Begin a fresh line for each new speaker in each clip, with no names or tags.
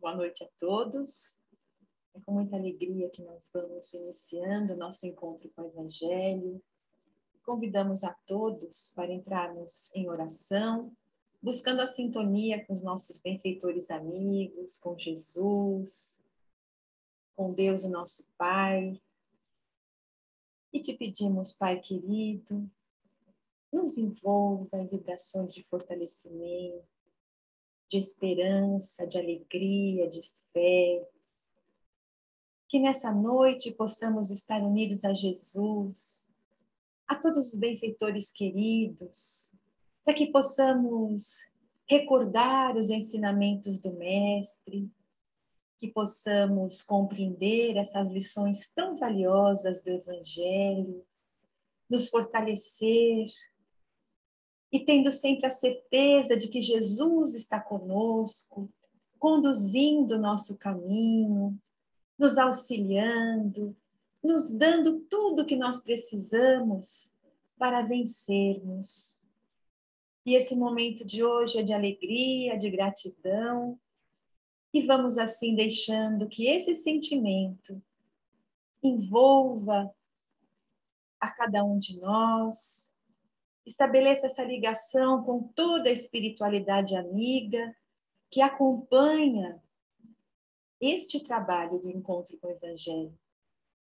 Boa noite a todos. É com muita alegria que nós vamos iniciando o nosso encontro com o Evangelho. Convidamos a todos para entrarmos em oração, buscando a sintonia com os nossos benfeitores amigos, com Jesus, com Deus, o nosso Pai. E te pedimos, Pai querido, nos envolva em vibrações de fortalecimento, de esperança, de alegria, de fé. Que nessa noite possamos estar unidos a Jesus, a todos os benfeitores queridos, para que possamos recordar os ensinamentos do Mestre, que possamos compreender essas lições tão valiosas do Evangelho, nos fortalecer e tendo sempre a certeza de que Jesus está conosco, conduzindo o nosso caminho, nos auxiliando, nos dando tudo o que nós precisamos para vencermos. E esse momento de hoje é de alegria, de gratidão, e vamos assim deixando que esse sentimento envolva a cada um de nós, estabeleça essa ligação com toda a espiritualidade amiga que acompanha este trabalho do encontro com o Evangelho.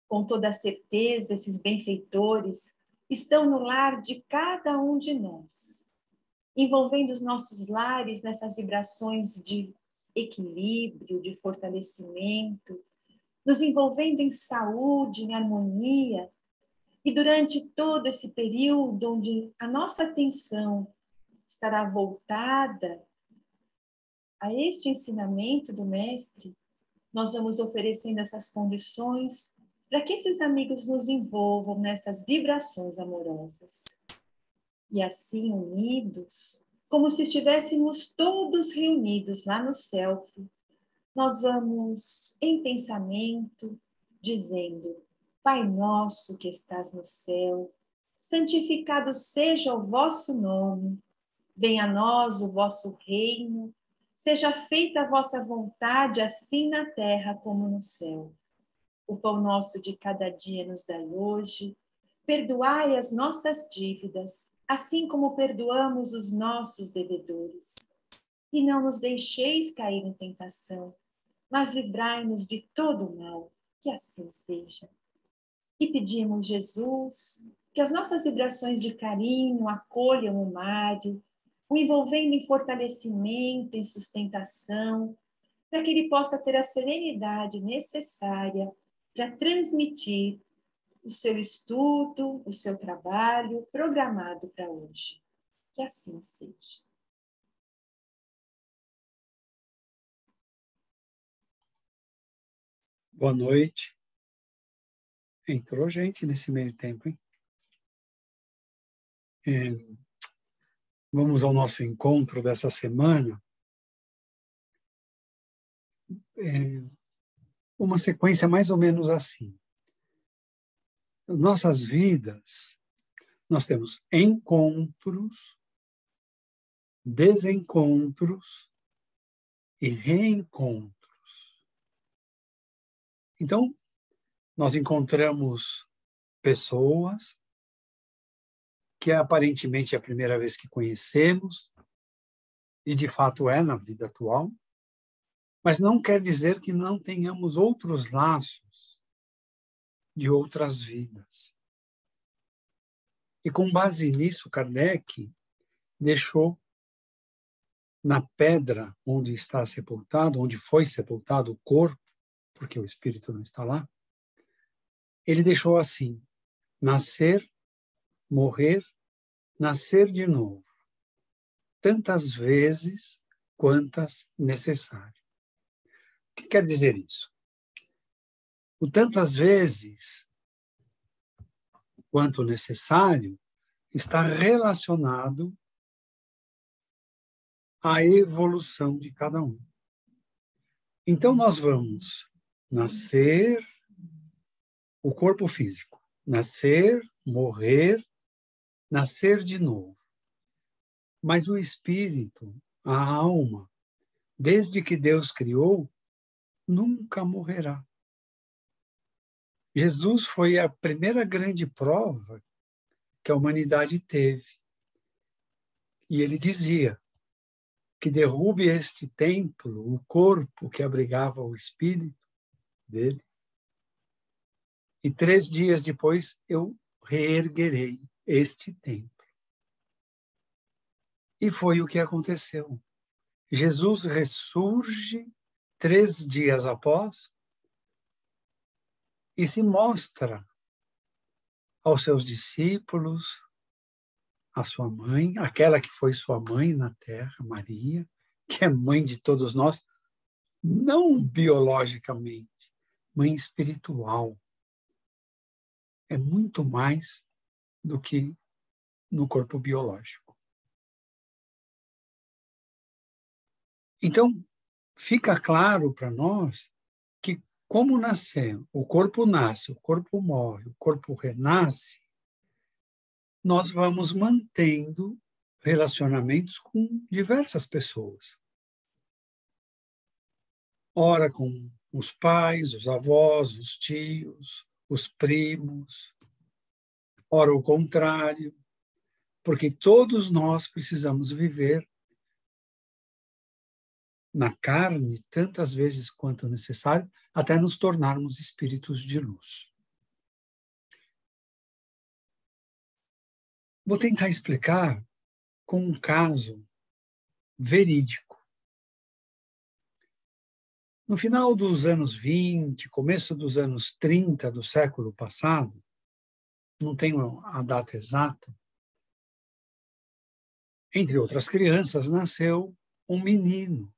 Com toda a certeza, esses benfeitores estão no lar de cada um de nós, envolvendo os nossos lares nessas vibrações de equilíbrio, de fortalecimento, nos envolvendo em saúde, em harmonia, e durante todo esse período onde a nossa atenção estará voltada a este ensinamento do Mestre, nós vamos oferecendo essas condições para que esses amigos nos envolvam nessas vibrações amorosas. E assim, unidos, como se estivéssemos todos reunidos lá no self, nós vamos, em pensamento, dizendo: Pai nosso que estás no céu, santificado seja o vosso nome, venha a nós o vosso reino, seja feita a vossa vontade, assim na terra como no céu. O pão nosso de cada dia nos dai hoje. Perdoai as nossas dívidas, assim como perdoamos os nossos devedores. E não nos deixeis cair em tentação, mas livrai-nos de todo o mal, que assim seja. E pedimos, Jesus, que as nossas vibrações de carinho acolham o Mário, o envolvendo em fortalecimento, em sustentação, para que ele possa ter a serenidade necessária para transmitir o seu estudo, o seu trabalho programado para hoje. Que assim seja.
Boa noite. Entrou gente nesse meio tempo, hein? Vamos ao nosso encontro dessa semana. Uma sequência mais ou menos assim. Nossas vidas, nós temos encontros, desencontros e reencontros. Então, nós encontramos pessoas que aparentemente é a primeira vez que conhecemos, e de fato é na vida atual, mas não quer dizer que não tenhamos outros laços de outras vidas. E com base nisso, Kardec deixou na pedra onde está sepultado, onde foi sepultado o corpo, porque o espírito não está lá, ele deixou assim: nascer, morrer, nascer de novo, tantas vezes quantas necessário. O que quer dizer isso? O tantas vezes quanto necessário está relacionado à evolução de cada um. Então nós vamos nascer, o corpo físico, nascer, morrer, nascer de novo. Mas o espírito, a alma, desde que Deus criou, nunca morrerá. Jesus foi a primeira grande prova que a humanidade teve. E ele dizia que derrube este templo, o corpo que abrigava o espírito dele, e 3 dias depois eu reerguerei este templo. E foi o que aconteceu. Jesus ressurge 3 dias após e se mostra aos seus discípulos, à sua mãe, aquela que foi sua mãe na terra, Maria, que é mãe de todos nós, não biologicamente, mãe espiritual. É muito mais do que no corpo biológico. Então, fica claro para nós que, como nascemos, o corpo nasce, o corpo morre, o corpo renasce, nós vamos mantendo relacionamentos com diversas pessoas. Ora com os pais, os avós, os tios, os primos, ora o contrário, porque todos nós precisamos viver na carne tantas vezes quanto necessário, até nos tornarmos espíritos de luz. Vou tentar explicar com um caso verídico. No final dos anos 20, começo dos anos 30 do século passado, não tenho a data exata, entre outras crianças, nasceu um menino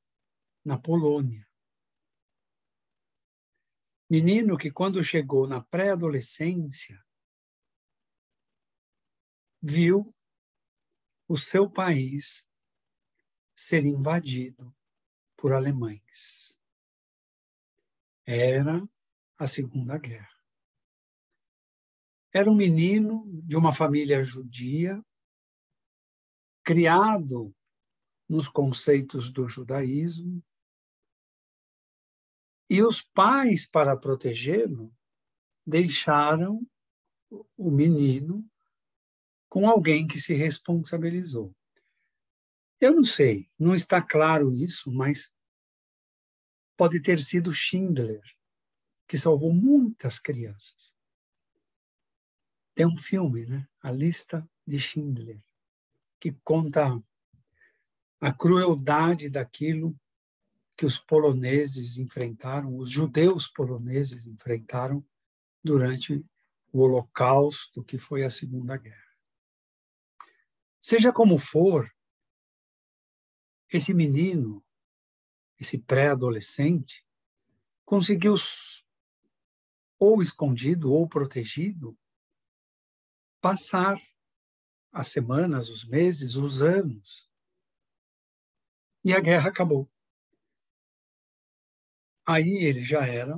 na Polônia. Menino que, quando chegou na pré-adolescência, viu o seu país ser invadido por alemães. Era a Segunda Guerra. Era um menino de uma família judia, criado nos conceitos do judaísmo, e os pais, para protegê-lo, deixaram o menino com alguém que se responsabilizou. Eu não sei, não está claro isso, mas pode ter sido Schindler, que salvou muitas crianças. Tem um filme, né? A Lista de Schindler, que conta a crueldade daquilo que os poloneses enfrentaram, os judeus poloneses enfrentaram durante o Holocausto, que foi a Segunda Guerra. Seja como for, esse menino, esse pré-adolescente, conseguiu, ou escondido ou protegido, passar as semanas, os meses, os anos. E a guerra acabou. Aí ele já era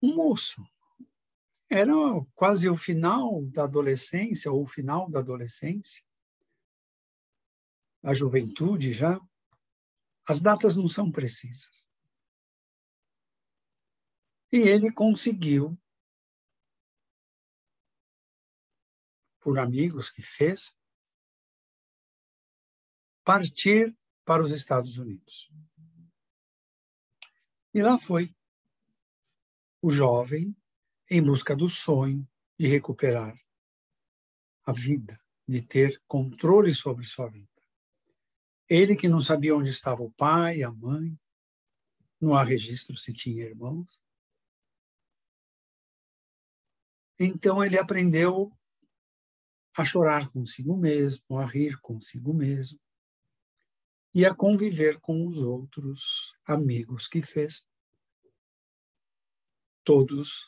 um moço. Era quase o final da adolescência, ou o final da adolescência, a juventude já. As datas não são precisas. E ele conseguiu, por amigos que fez, partir para os Estados Unidos. E lá foi o jovem em busca do sonho de recuperar a vida, de ter controle sobre sua vida. Ele que não sabia onde estava o pai, a mãe, não há registro se tinha irmãos. Então ele aprendeu a chorar consigo mesmo, a rir consigo mesmo e a conviver com os outros amigos que fez, todos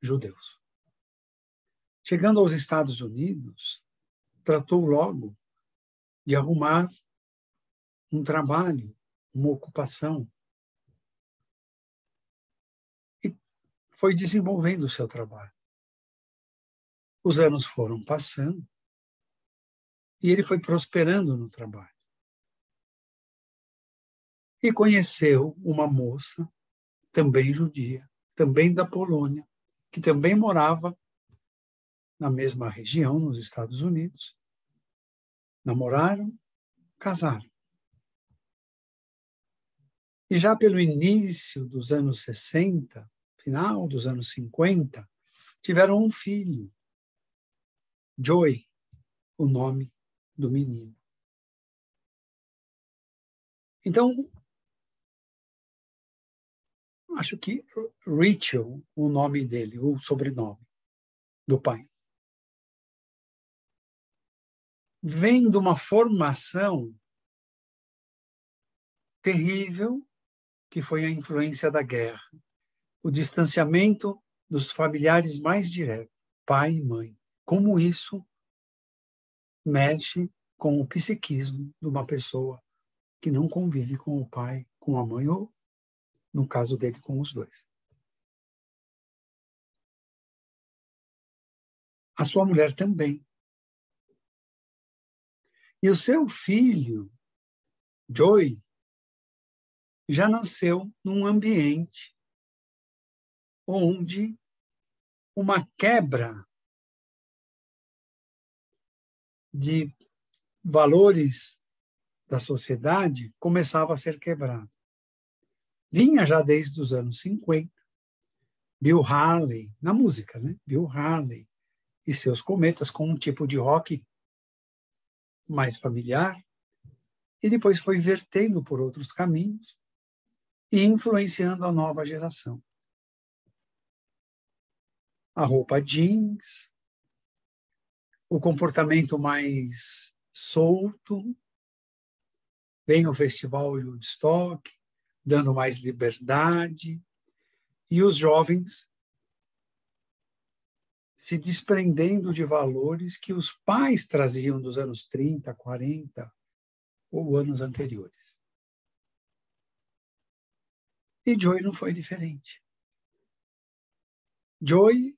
judeus. Chegando aos Estados Unidos, tratou logo de arrumar um trabalho, uma ocupação. E foi desenvolvendo o seu trabalho. Os anos foram passando e ele foi prosperando no trabalho. e conheceu uma moça, também judia, também da Polônia, que também morava na mesma região, nos Estados Unidos. Namoraram, casaram. E já pelo início dos anos 60, final dos anos 50, tiveram um filho, Joy, o nome do menino. Então, acho que Rachel, o nome dele, o sobrenome do pai, vem de uma formação terrível que foi a influência da guerra, o distanciamento dos familiares mais diretos, pai e mãe. Como isso mexe com o psiquismo de uma pessoa que não convive com o pai, com a mãe, ou, no caso dele, com os dois. A sua mulher também. E o seu filho, Joy, já nasceu num ambiente onde uma quebra de valores da sociedade começava a ser quebrada. Vinha já desde os anos 50, Bill Haley, na música, né? Bill Haley e seus cometas com um tipo de rock mais familiar, e depois foi vertendo por outros caminhos e influenciando a nova geração. A roupa jeans, o comportamento mais solto, vem o festival de Woodstock, dando mais liberdade, e os jovens se desprendendo de valores que os pais traziam dos anos 30, 40 ou anos anteriores. E Joy não foi diferente. Joy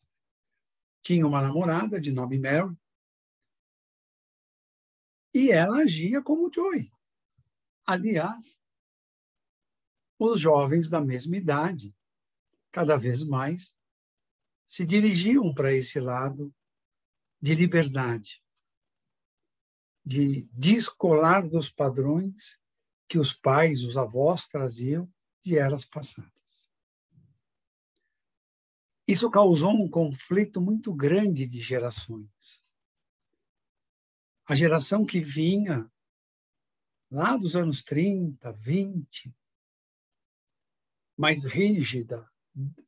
tinha uma namorada de nome Mary e ela agia como Joy. Aliás, os jovens da mesma idade, cada vez mais, se dirigiam para esse lado de liberdade, de descolar dos padrões que os pais, os avós traziam de eras passadas. Isso causou um conflito muito grande de gerações. A geração que vinha lá dos anos 30, 20, mais rígida,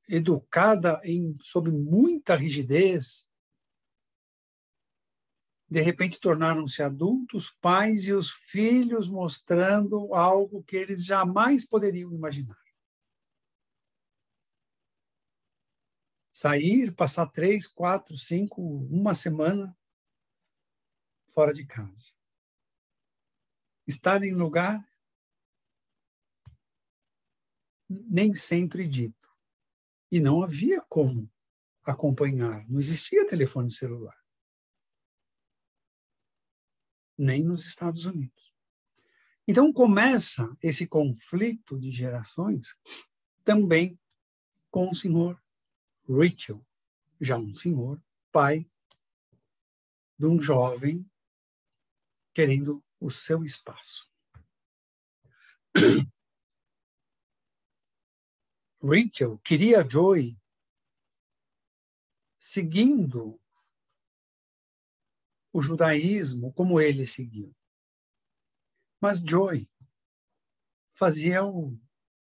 educada sob muita rigidez, de repente tornaram-se adultos, pais, e os filhos mostrando algo que eles jamais poderiam imaginar. Sair, passar 3, 4, 5, uma semana fora de casa. Estar em lugar nem sempre dito. E não havia como acompanhar. Não existia telefone celular. Nem nos Estados Unidos. Então começa esse conflito de gerações também com o senhor Rachel, já um senhor, pai de um jovem querendo o seu espaço. Rachel queria Joy seguindo o judaísmo como ele seguiu. Mas Joy fazia o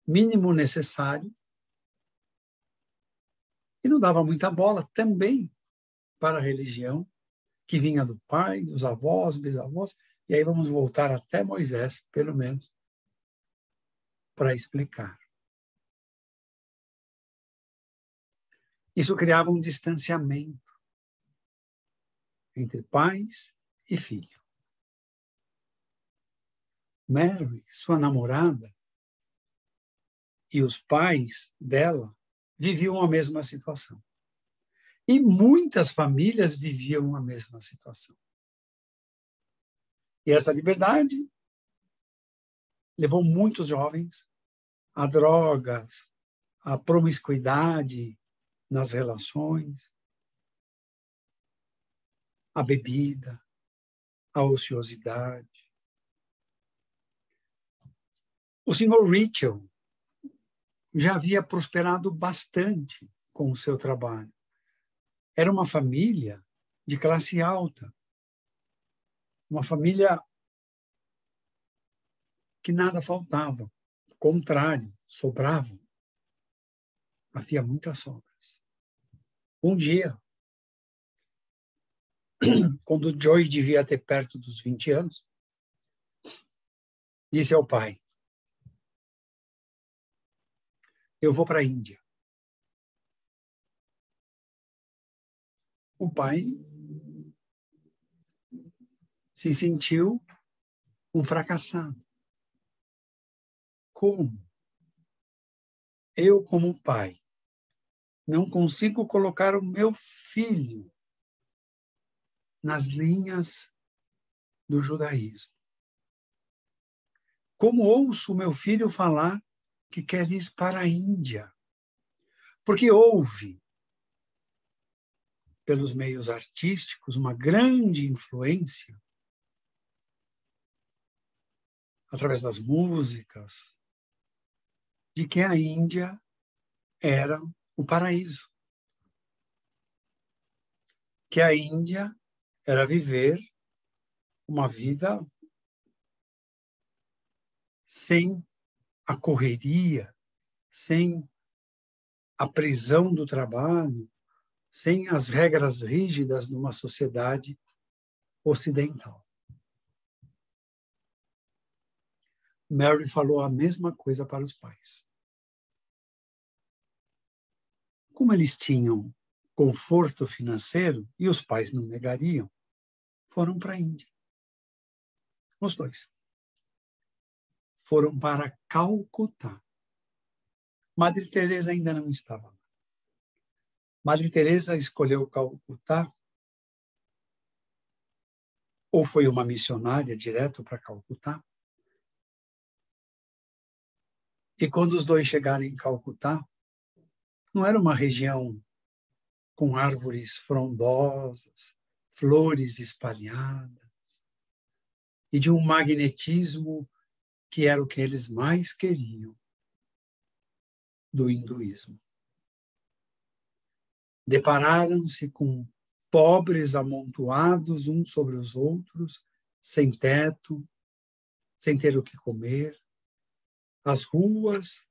mínimo necessário e não dava muita bola também para a religião que vinha do pai, dos avós, bisavós, e aí vamos voltar até Moisés, pelo menos, para explicar. Isso criava um distanciamento entre pais e filho. Mary, sua namorada, e os pais dela viviam a mesma situação. E muitas famílias viviam a mesma situação. E essa liberdade levou muitos jovens a drogas, a promiscuidade nas relações, a bebida, a ociosidade. O Sr. Ritchell já havia prosperado bastante com o seu trabalho. Era uma família de classe alta, uma família que nada faltava, ao contrário, sobrava. Havia muitas sobras. Um dia, quando Joy devia ter perto dos 20 anos, disse ao pai: eu vou para a Índia. O pai se sentiu um fracassado. Como? Eu, como pai, não consigo colocar o meu filho nas linhas do judaísmo. Como ouço o meu filho falar que quer ir para a Índia? Porque houve, pelos meios artísticos, uma grande influência, através das músicas, de que a Índia era o paraíso. Que a Índia era viver uma vida sem a correria, sem a prisão do trabalho, sem as regras rígidas de uma sociedade ocidental. Mary falou a mesma coisa para os pais. Como eles tinham conforto financeiro, e os pais não negariam, foram para a Índia. Os dois. Foram para Calcutá. Madre Teresa ainda não estava lá. Madre Teresa escolheu Calcutá, ou foi uma missionária direto para Calcutá. E quando os dois chegaram em Calcutá, não era uma região com árvores frondosas, flores espalhadas, e de um magnetismo que era o que eles mais queriam do hinduísmo. Depararam-se com pobres amontoados uns sobre os outros, sem teto, sem ter o que comer. As ruas,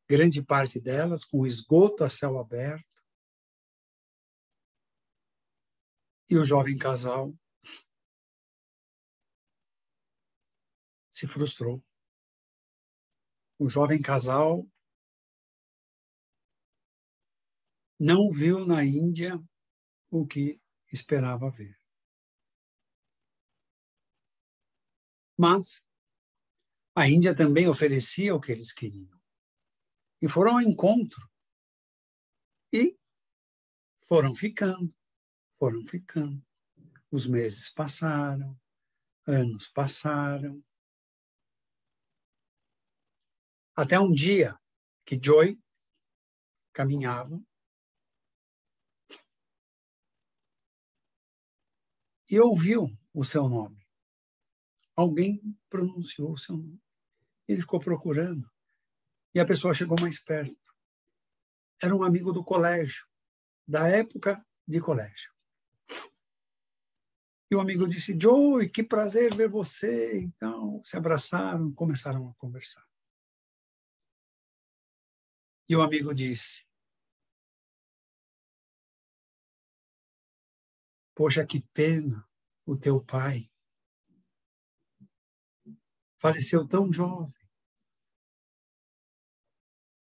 grande parte delas, com esgoto a céu aberto. E o jovem casal se frustrou. O jovem casal não viu na Índia o que esperava ver. Mas a Índia também oferecia o que eles queriam. E foram ao encontro. E foram ficando, foram ficando. Os meses passaram, anos passaram. Até um dia que Joy caminhava e ouviu o seu nome. Alguém pronunciou o seu nome. Ele ficou procurando. E a pessoa chegou mais perto. Era um amigo do colégio, da época de colégio. E o amigo disse: Joy, que prazer ver você. Então, se abraçaram, começaram a conversar. E o amigo disse: poxa, que pena, o teu pai faleceu tão jovem.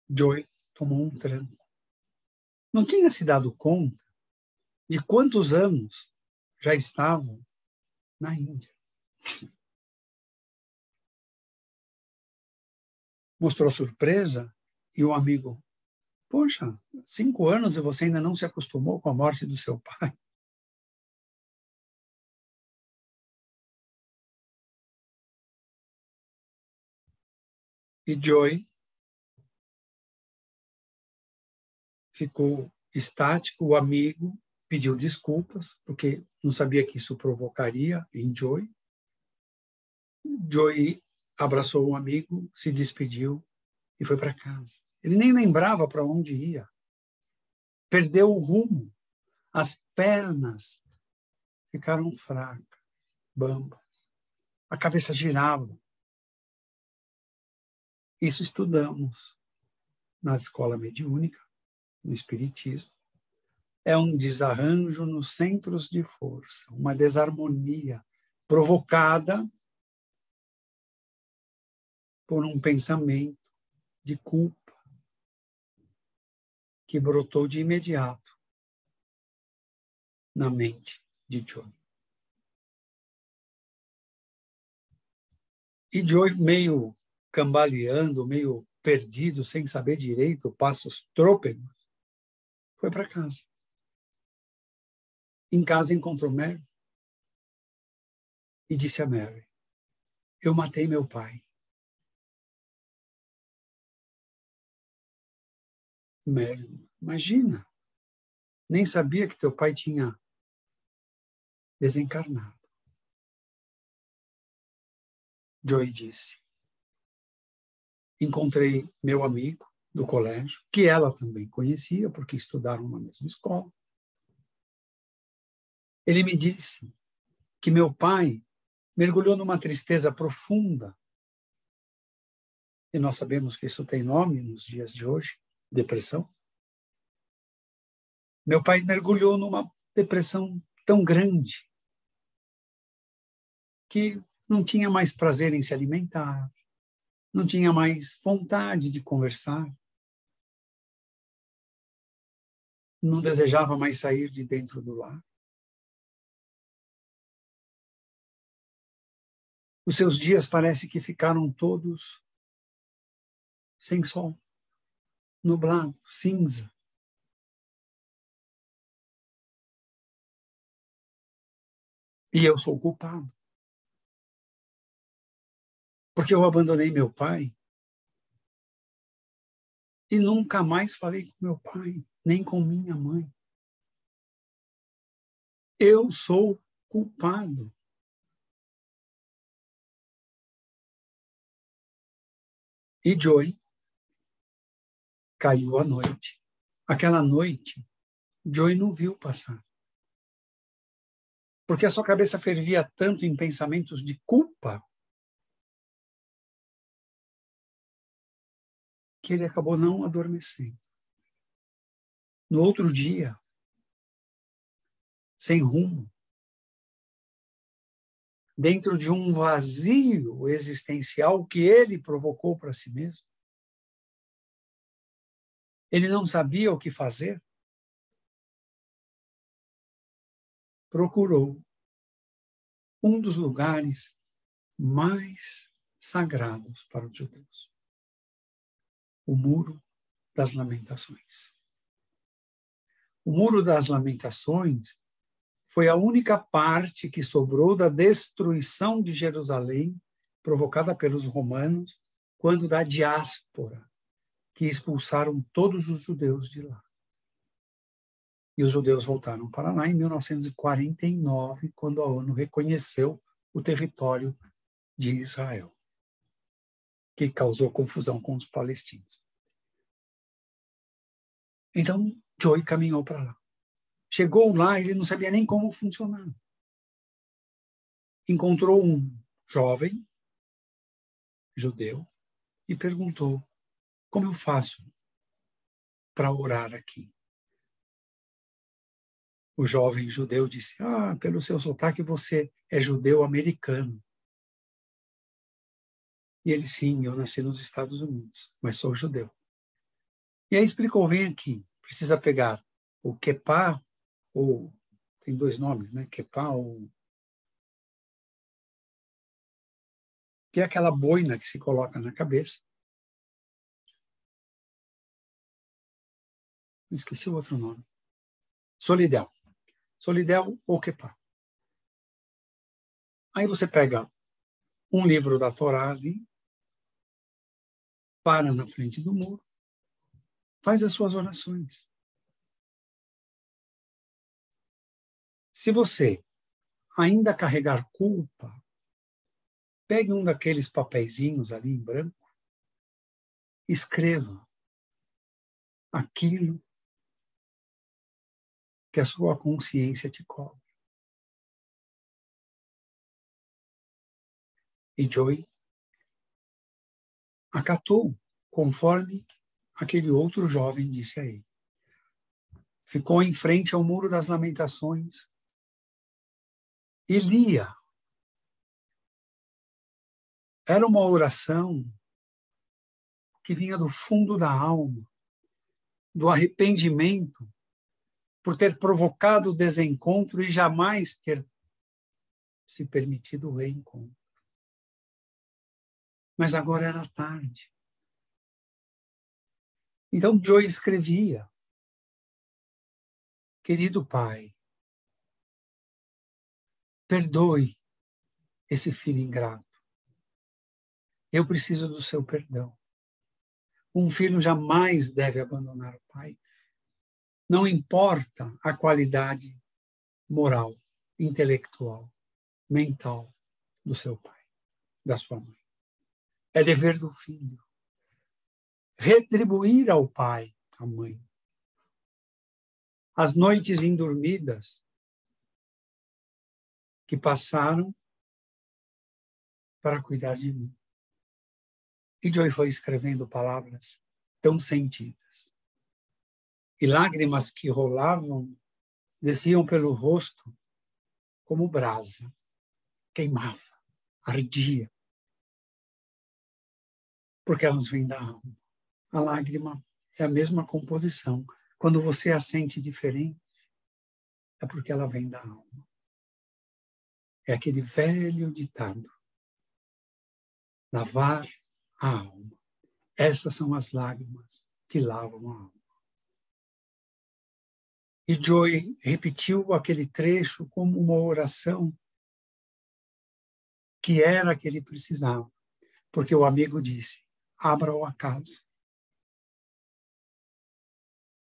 Joy tomou um tranco. Não tinha se dado conta de quantos anos já estavam na Índia. Mostrou surpresa e o amigo: poxa, 5 anos e você ainda não se acostumou com a morte do seu pai? E Joy ficou estático. O amigo pediu desculpas, porque não sabia que isso provocaria em Joy. Joy abraçou o amigo, se despediu e foi para casa. Ele nem lembrava para onde ia. Perdeu o rumo. As pernas ficaram fracas, bambas. A cabeça girava. Isso estudamos na escola mediúnica, no Espiritismo. É um desarranjo nos centros de força, uma desarmonia provocada por um pensamento de culpa que brotou de imediato na mente de Joy. E Joy, meio cambaleando, meio perdido, sem saber direito, passos trôpegos, foi para casa. Em casa encontrou Mary e disse a Mary: eu matei meu pai. Mary: imagina, nem sabia que teu pai tinha desencarnado. Joy disse: encontrei meu amigo do colégio, que ela também conhecia, porque estudaram na mesma escola. Ele me disse que meu pai mergulhou numa tristeza profunda, e nós sabemos que isso tem nome nos dias de hoje, depressão. Meu pai mergulhou numa depressão tão grande que não tinha mais prazer em se alimentar, não tinha mais vontade de conversar, não desejava mais sair de dentro do lar. Os seus dias parece que ficaram todos sem sol, nublado, cinza. E eu sou o culpado. Porque eu abandonei meu pai e nunca mais falei com meu pai, nem com minha mãe. Eu sou culpado. E Joy caiu a noite. Aquela noite, Joy não viu passar. Porque a sua cabeça fervia tanto em pensamentos de culpa que ele acabou não adormecendo. No outro dia, sem rumo, dentro de um vazio existencial que ele provocou para si mesmo, ele não sabia o que fazer, procurou um dos lugares mais sagrados para os judeus: o Muro das Lamentações. O Muro das Lamentações foi a única parte que sobrou da destruição de Jerusalém provocada pelos romanos quando da diáspora, que expulsaram todos os judeus de lá. E os judeus voltaram para lá em 1949, quando a ONU reconheceu o território de Israel, que causou confusão com os palestinos. Então, Joy caminhou para lá. Chegou lá, ele não sabia nem como funcionava. Encontrou um jovem judeu e perguntou: como eu faço para orar aqui? O jovem judeu disse: pelo seu sotaque você é judeu americano. E ele: sim, eu nasci nos Estados Unidos, mas sou judeu. E aí explicou: vem aqui, precisa pegar o quepá, ou tem dois nomes, né? Quepá, ou que é aquela boina que se coloca na cabeça. Esqueci o outro nome. Solidel. Solidel ou quepá. Aí você pega um livro da Torá ali para na frente do muro, faz as suas orações. Se você ainda carregar culpa, pegue um daqueles papeizinhos ali em branco, escreva aquilo que a sua consciência te cobra. E Joy acatou, conforme aquele outro jovem disse a ele. Ficou em frente ao Muro das Lamentações e lia. Era uma oração que vinha do fundo da alma, do arrependimento por ter provocado o desencontro e jamais ter se permitido o reencontro. Mas agora era tarde. Então Joy escrevia: querido pai, perdoe esse filho ingrato. Eu preciso do seu perdão. Um filho jamais deve abandonar o pai. Não importa a qualidade moral, intelectual, mental do seu pai, da sua mãe. É dever do filho retribuir ao pai, à mãe, as noites indormidas que passaram para cuidar de mim. E Joy foi escrevendo palavras tão sentidas. E lágrimas que rolavam desciam pelo rosto como brasa. Queimava, ardia. Porque elas vêm da alma. A lágrima é a mesma composição. Quando você a sente diferente, é porque ela vem da alma. É aquele velho ditado: lavar a alma. Essas são as lágrimas que lavam a alma. E Joy repetiu aquele trecho como uma oração que era a que ele precisava, porque o amigo disse: abra o acaso.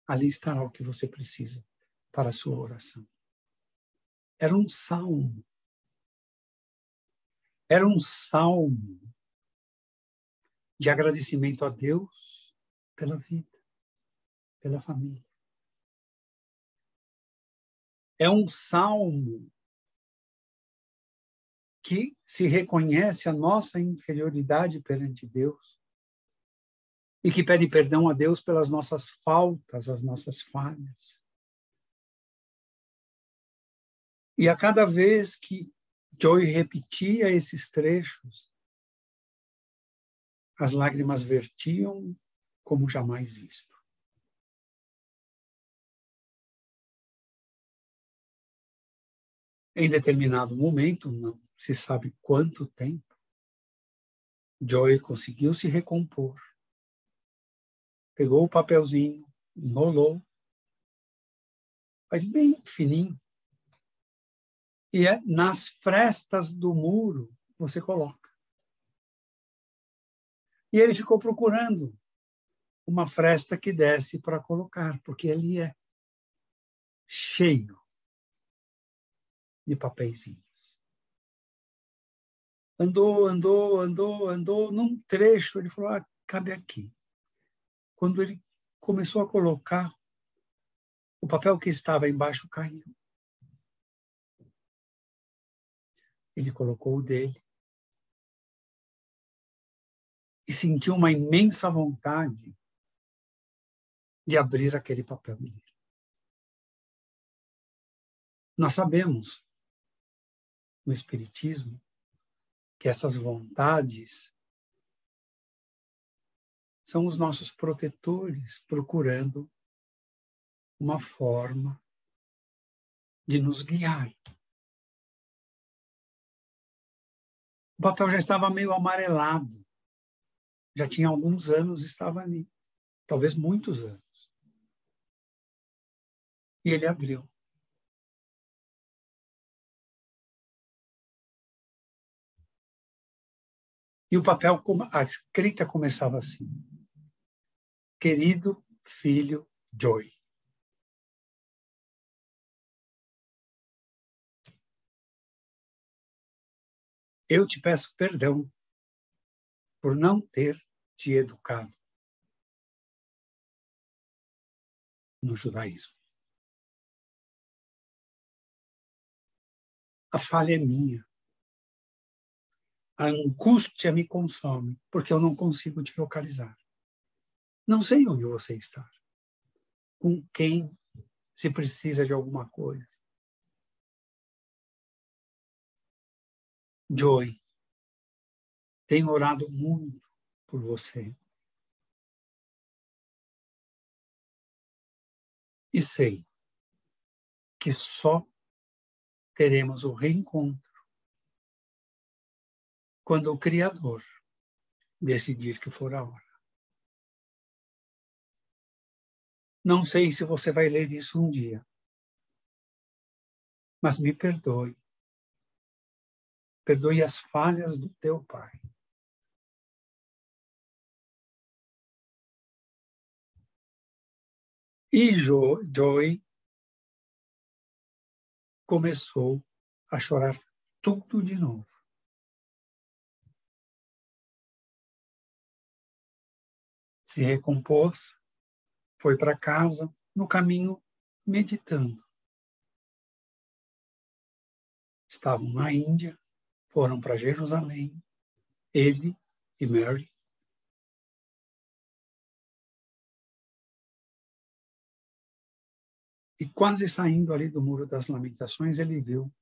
Ali estará o que você precisa para a sua oração. Era um salmo. Era um salmo de agradecimento a Deus pela vida, pela família. É um salmo que se reconhece a nossa inferioridade perante Deus e que pede perdão a Deus pelas nossas faltas, as nossas falhas. E a cada vez que Joy repetia esses trechos, as lágrimas vertiam como jamais visto. Em determinado momento, não se sabe quanto tempo, Joy conseguiu se recompor. Pegou o papelzinho, enrolou, mas bem fininho. E nas frestas do muro você coloca. E ele ficou procurando uma fresta que desse para colocar, porque ali é cheio de papeizinhos. Andou. Num trecho, ele falou: cabe aqui. Quando ele começou a colocar, o papel que estava embaixo caiu. Ele colocou o dele e sentiu uma imensa vontade de abrir aquele papel dele. Nós sabemos, no Espiritismo, que essas vontades são os nossos protetores procurando uma forma de nos guiar. O papel já estava meio amarelado. Já tinha alguns anos, estava ali. Talvez muitos anos. E ele abriu. E o papel, a escrita começava assim: querido filho Joy. Eu te peço perdão por não ter te educado no judaísmo. A falha é minha. A angústia me consome, porque eu não consigo te localizar. Não sei onde você está. Com quem se precisa de alguma coisa. Joy, tenho orado muito por você. E sei que só teremos o reencontro quando o Criador decidir que for a hora. Não sei se você vai ler isso um dia, mas me perdoe. Perdoe as falhas do teu pai. E Joy começou a chorar tudo de novo. Se recompôs, foi para casa, no caminho, meditando. Estavam na Índia, foram para Jerusalém, ele e Mary. E quase saindo ali do Muro das Lamentações, ele viu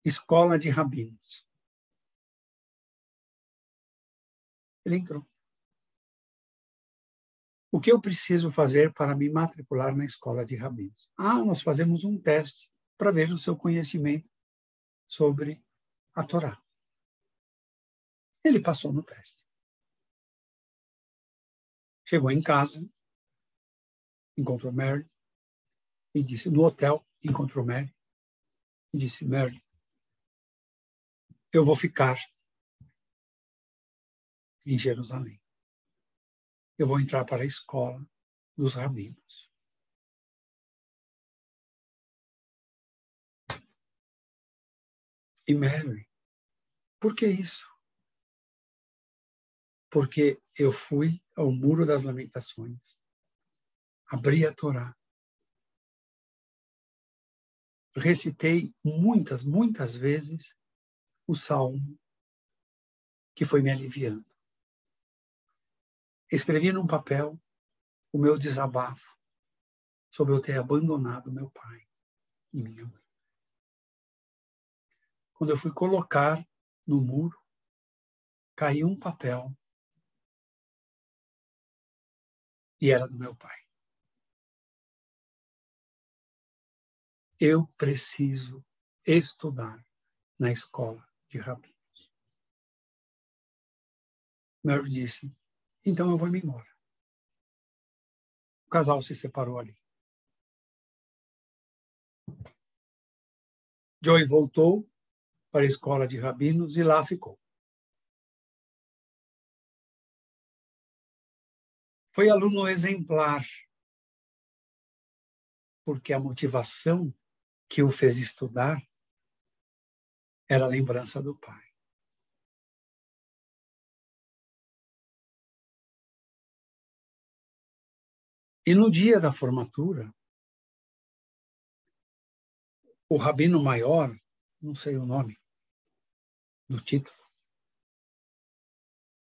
escola de rabinos. Ele entrou. O que eu preciso fazer para me matricular na escola de rabinos? Nós fazemos um teste para ver o seu conhecimento sobre a Torá. Ele passou no teste. Chegou em casa, encontrou Mary e disse, no hotel, encontrou Mary e disse, Mary, eu vou ficar em Jerusalém. Eu vou entrar para a escola dos rabinos. E Mary, por que isso? Porque eu fui ao Muro das Lamentações, abri a Torá, recitei muitas vezes o Salmo que foi me aliviando. Escrevi num papel o meu desabafo sobre eu ter abandonado meu pai e minha mãe. Quando eu fui colocar no muro, caiu um papel e era do meu pai. Eu preciso estudar na escola de rabinos. Mary disse, então eu vou me embora. O casal se separou ali. Joy voltou para a escola de rabinos e lá ficou. Foi aluno exemplar, porque a motivação que o fez estudar era a lembrança do pai. E no dia da formatura, o rabino maior, não sei o nome do título,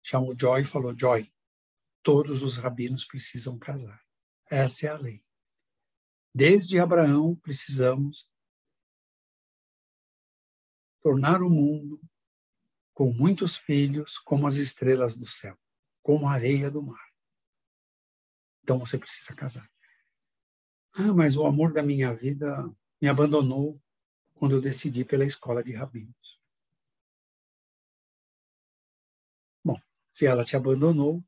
chamou Joy e falou, Joy, todos os rabinos precisam casar. Essa é a lei. Desde Abraão, precisamos tornar o mundo com muitos filhos como as estrelas do céu, como a areia do mar. Então você precisa casar. Mas o amor da minha vida me abandonou quando eu decidi pela escola de rabinos. Bom, se ela te abandonou,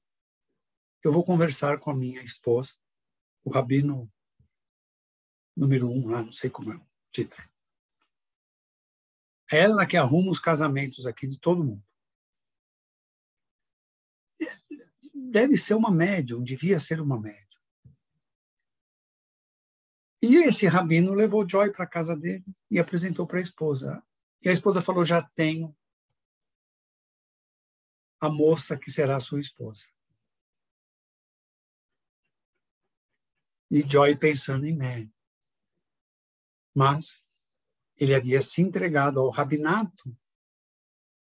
eu vou conversar com a minha esposa, o rabino número 1 lá, não sei como é o título. É ela que arruma os casamentos aqui de todo mundo. deve ser uma médium, devia ser uma médium. E esse rabino levou Joy para a casa dele e apresentou para a esposa. E a esposa falou, já tenho a moça que será sua esposa. E Joy pensando em Mary. Mas ele havia se entregado ao rabinato.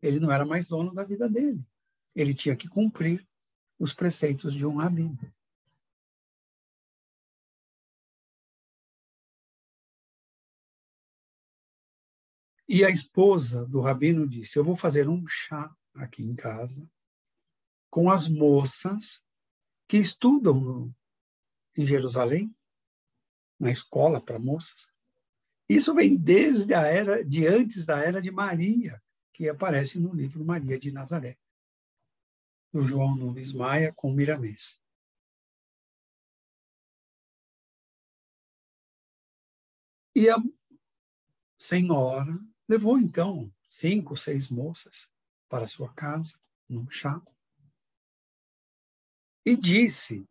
Ele não era mais dono da vida dele. Ele tinha que cumprir os preceitos de um rabino. E a esposa do rabino disse, eu vou fazer um chá aqui em casa com as moças que estudam em Jerusalém, na escola para moças. Isso vem desde a era de antes da era de Maria, que aparece no livro Maria de Nazaré, do João Nunes Maia com Miramês. E a senhora levou, então, 5, 6 moças para sua casa, num chá, e disse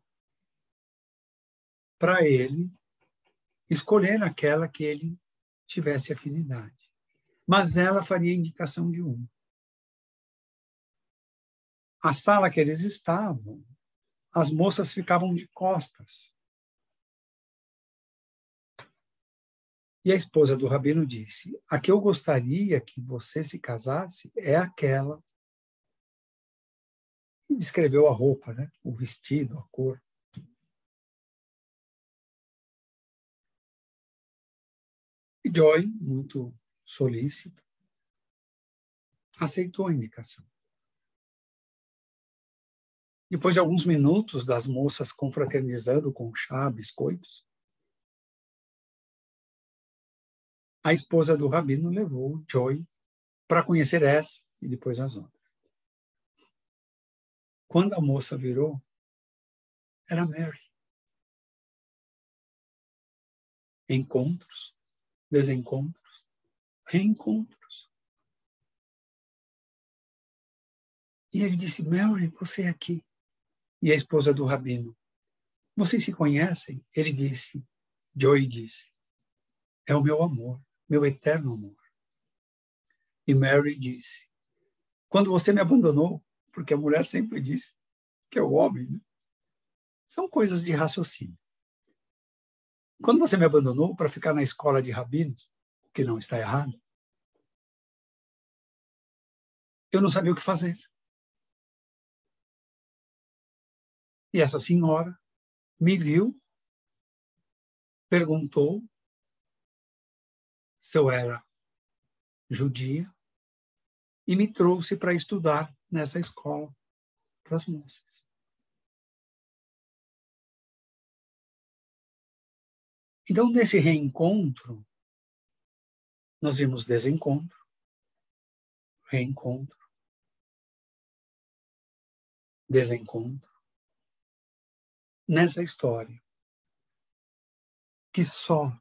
para ele escolher aquela que ele tivesse afinidade. Mas ela faria indicação de uma. A sala que eles estavam, as moças ficavam de costas. E a esposa do rabino disse, a que eu gostaria que você se casasse é aquela. E descreveu a roupa, né? O vestido, a cor. E Joy, muito solícito, aceitou a indicação. Depois de alguns minutos das moças confraternizando com chá, biscoitos, a esposa do rabino levou Joy para conhecer essa e depois as outras. Quando a moça virou, era Mary. Encontros, desencontros, reencontros. E ele disse, Mary, você é aqui. E a esposa do rabino, vocês se conhecem? Ele disse, Joy disse, é o meu amor, meu eterno amor. E Mary disse, quando você me abandonou, porque a mulher sempre disse que é o homem, né? São coisas de raciocínio. Quando você me abandonou para ficar na escola de rabinos, o que não está errado, eu não sabia o que fazer. E essa senhora me viu, perguntou se eu era judia e me trouxe para estudar nessa escola para as moças. Então, nesse reencontro, nós vimos desencontro, reencontro, desencontro. Nessa história, que só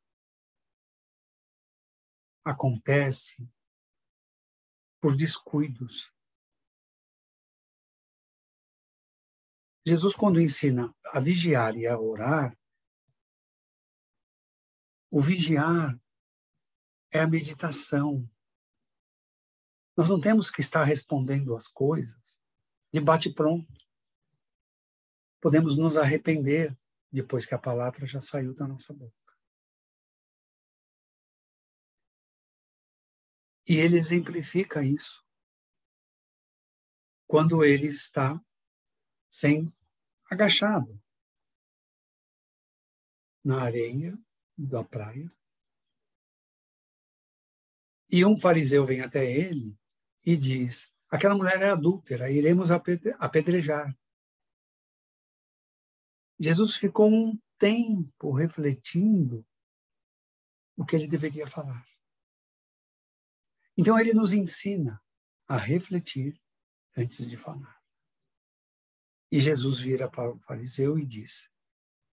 acontece por descuidos. Jesus, quando ensina a vigiar e a orar, o vigiar é a meditação. Nós não temos que estar respondendo as coisas de bate-pronto. Podemos nos arrepender depois que a palavra já saiu da nossa boca. E ele exemplifica isso quando ele está agachado na areia da praia. E um fariseu vem até ele e diz, aquela mulher é adúltera, iremos apedrejar. Jesus ficou um tempo refletindo o que ele deveria falar. Então ele nos ensina a refletir antes de falar. E Jesus vira para o fariseu e diz,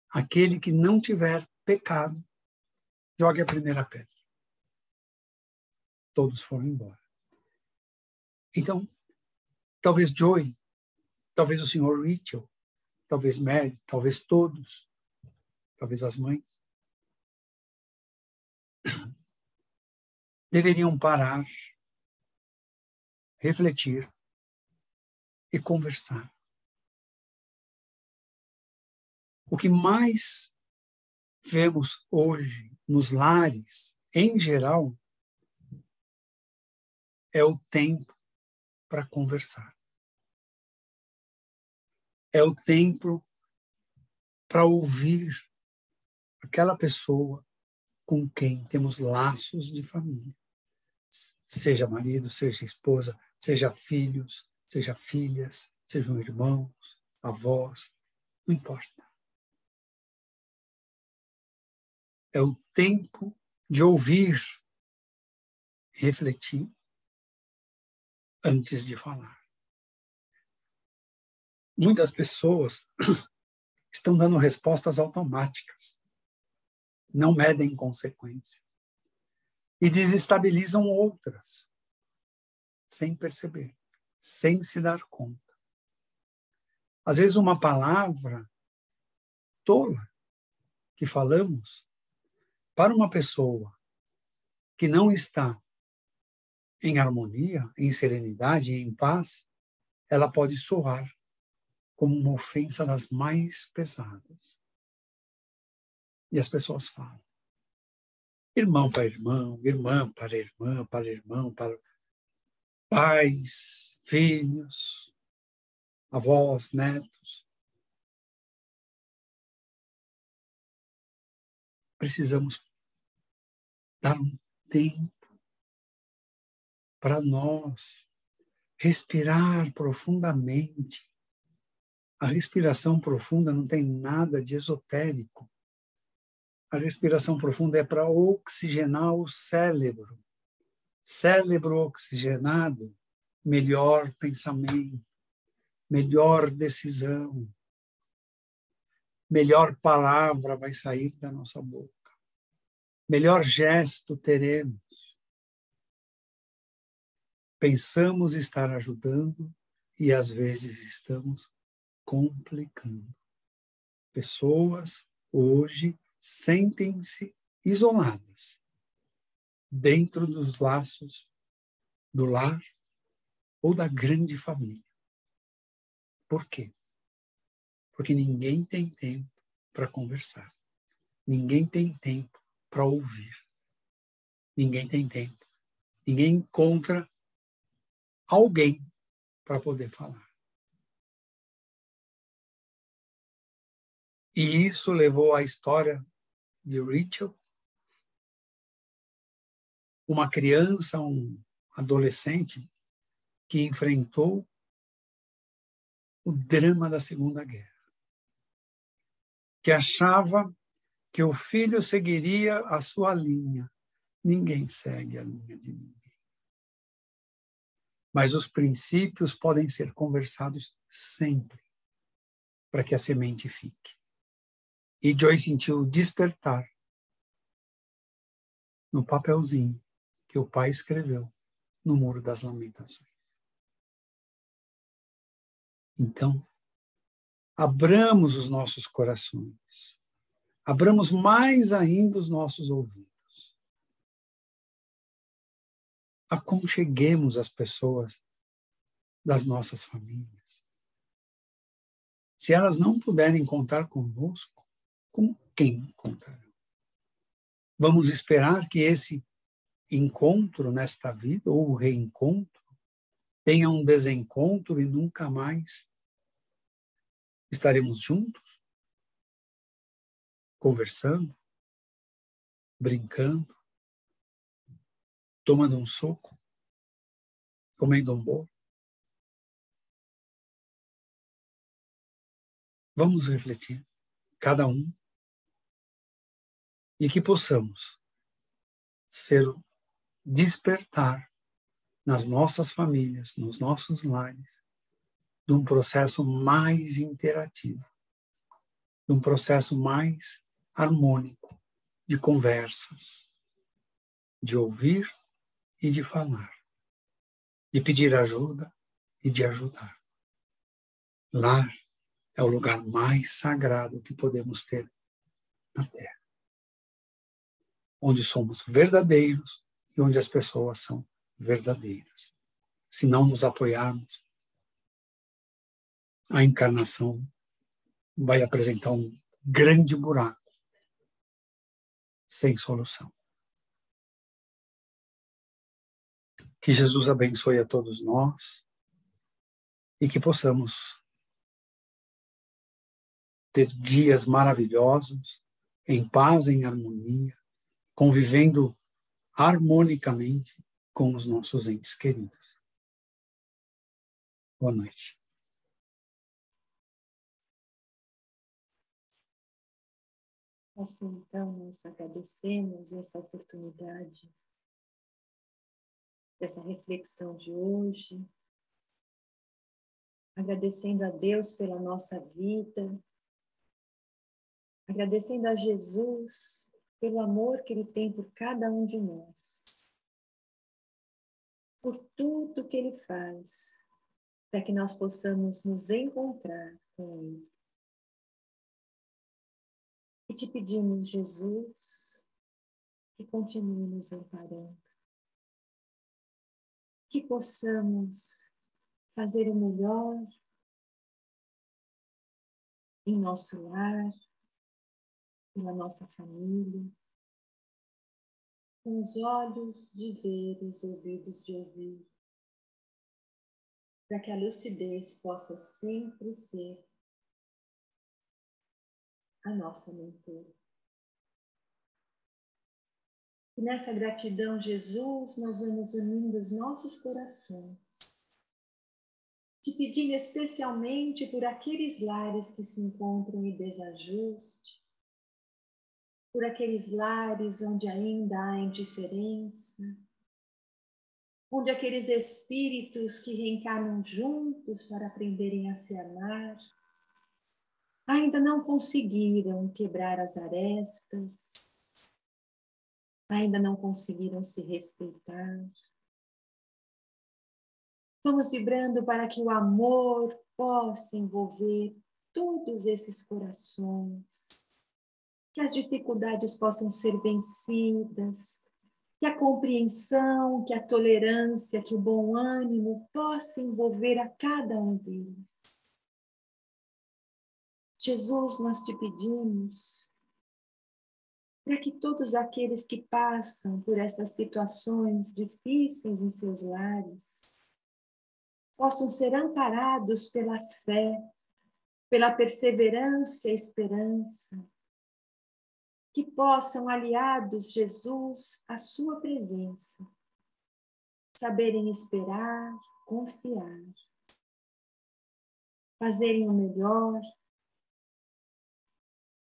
aquele que não tiver pecado, jogue a primeira pedra. Todos foram embora. Então, talvez Joy, talvez o Sr. Richel talvez Mary, talvez todos, talvez as mães, deveriam parar, refletir e conversar. O que mais vemos hoje nos lares, em geral, é o tempo para conversar. É o tempo para ouvir aquela pessoa com quem temos laços de família. Seja marido, seja esposa, seja filhos, seja filhas, sejam irmãos, avós, não importa. É o tempo de ouvir, refletir, antes de falar. Muitas pessoas estão dando respostas automáticas, não medem consequência e desestabilizam outras, sem perceber, sem se dar conta. Às vezes uma palavra tola que falamos para uma pessoa que não está em harmonia, em serenidade, em paz, ela pode soar como uma ofensa das mais pesadas. E as pessoas falam. Irmão para irmão, irmã para irmã, para irmão, para pais, filhos, avós, netos. Precisamos dar um tempo para nós respirar profundamente. A respiração profunda não tem nada de esotérico. A respiração profunda é para oxigenar o cérebro. Cérebro oxigenado, melhor pensamento, melhor decisão, melhor palavra vai sair da nossa boca, melhor gesto teremos. Pensamos estar ajudando e às vezes estamos complicando. Pessoas hoje sentem-se isoladas dentro dos laços do lar ou da grande família. Por quê? Porque ninguém tem tempo para conversar. Ninguém tem tempo para ouvir. Ninguém tem tempo. Ninguém encontra alguém para poder falar. E isso levou à história de Rachel, uma criança, um adolescente que enfrentou o drama da Segunda Guerra, que achava que o filho seguiria a sua linha. Ninguém segue a linha de ninguém. Mas os princípios podem ser conversados sempre, para que a semente fique. E Joy sentiu despertar no papelzinho que o pai escreveu no Muro das Lamentações. Então, abramos os nossos corações, abramos mais ainda os nossos ouvidos, aconcheguemos as pessoas das nossas famílias. Se elas não puderem contar conosco, com quem contarão? Vamos esperar que esse encontro nesta vida, ou reencontro, tenha um desencontro e nunca mais estaremos juntos, conversando, brincando, tomando um suco, comendo um bolo? Vamos refletir, cada um, e que possamos despertar nas nossas famílias, nos nossos lares, de um processo mais interativo, de um processo mais harmônico de conversas, de ouvir e de falar, de pedir ajuda e de ajudar. Lar é o lugar mais sagrado que podemos ter na Terra, onde somos verdadeiros e onde as pessoas são verdadeiras. Se não nos apoiarmos, a encarnação vai apresentar um grande buraco sem solução. Que Jesus abençoe a todos nós e que possamos ter dias maravilhosos, em paz, em harmonia, convivendo harmonicamente com os nossos entes queridos. Boa noite.
Assim, então, nós agradecemos essa oportunidade dessa reflexão de hoje, agradecendo a Deus pela nossa vida, agradecendo a Jesus pelo amor que Ele tem por cada um de nós, por tudo que Ele faz, para que nós possamos nos encontrar com Ele. E te pedimos, Jesus, que continue nos amparando, que possamos fazer o melhor em nosso lar, pela nossa família, com os olhos de ver e os ouvidos de ouvir, para que a lucidez possa sempre ser a nossa mentora. E nessa gratidão, Jesus, nós vamos unindo os nossos corações, te pedindo especialmente por aqueles lares que se encontram em desajuste, por aqueles lares onde ainda há indiferença, onde aqueles espíritos que reencarnam juntos para aprenderem a se amar, ainda não conseguiram quebrar as arestas, ainda não conseguiram se respeitar. Vamos vibrando para que o amor possa envolver todos esses corações, que as dificuldades possam ser vencidas, que a compreensão, que a tolerância, que o bom ânimo possa envolver a cada um deles. Jesus, nós te pedimos para que todos aqueles que passam por essas situações difíceis em seus lares possam ser amparados pela fé, pela perseverança e esperança, que possam, aliados, Jesus, à sua presença, saberem esperar, confiar, fazerem o melhor,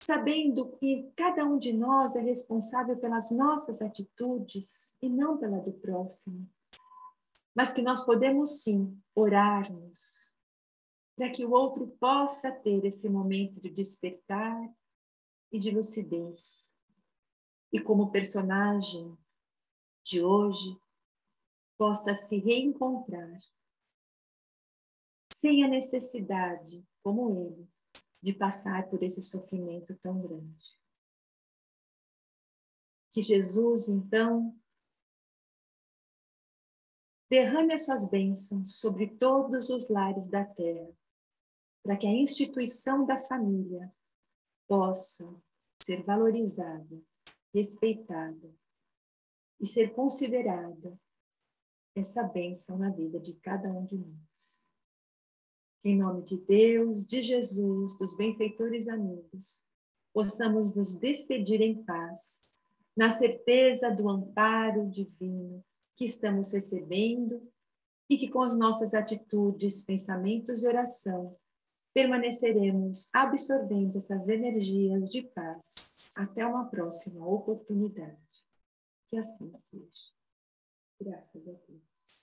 sabendo que cada um de nós é responsável pelas nossas atitudes e não pela do próximo, mas que nós podemos sim orarmos para que o outro possa ter esse momento de despertar e de lucidez. E como personagem de hoje, possa se reencontrar sem a necessidade, como ele, de passar por esse sofrimento tão grande. Que Jesus, então, derrame as suas bênçãos sobre todos os lares da terra, para que a instituição da família possa ser valorizada, respeitada e ser considerada essa bênção na vida de cada um de nós. Em nome de Deus, de Jesus, dos benfeitores amigos, possamos nos despedir em paz, na certeza do amparo divino que estamos recebendo e que com as nossas atitudes, pensamentos e oração permaneceremos absorvendo essas energias de paz. Até uma próxima oportunidade. Que assim seja. Graças a Deus.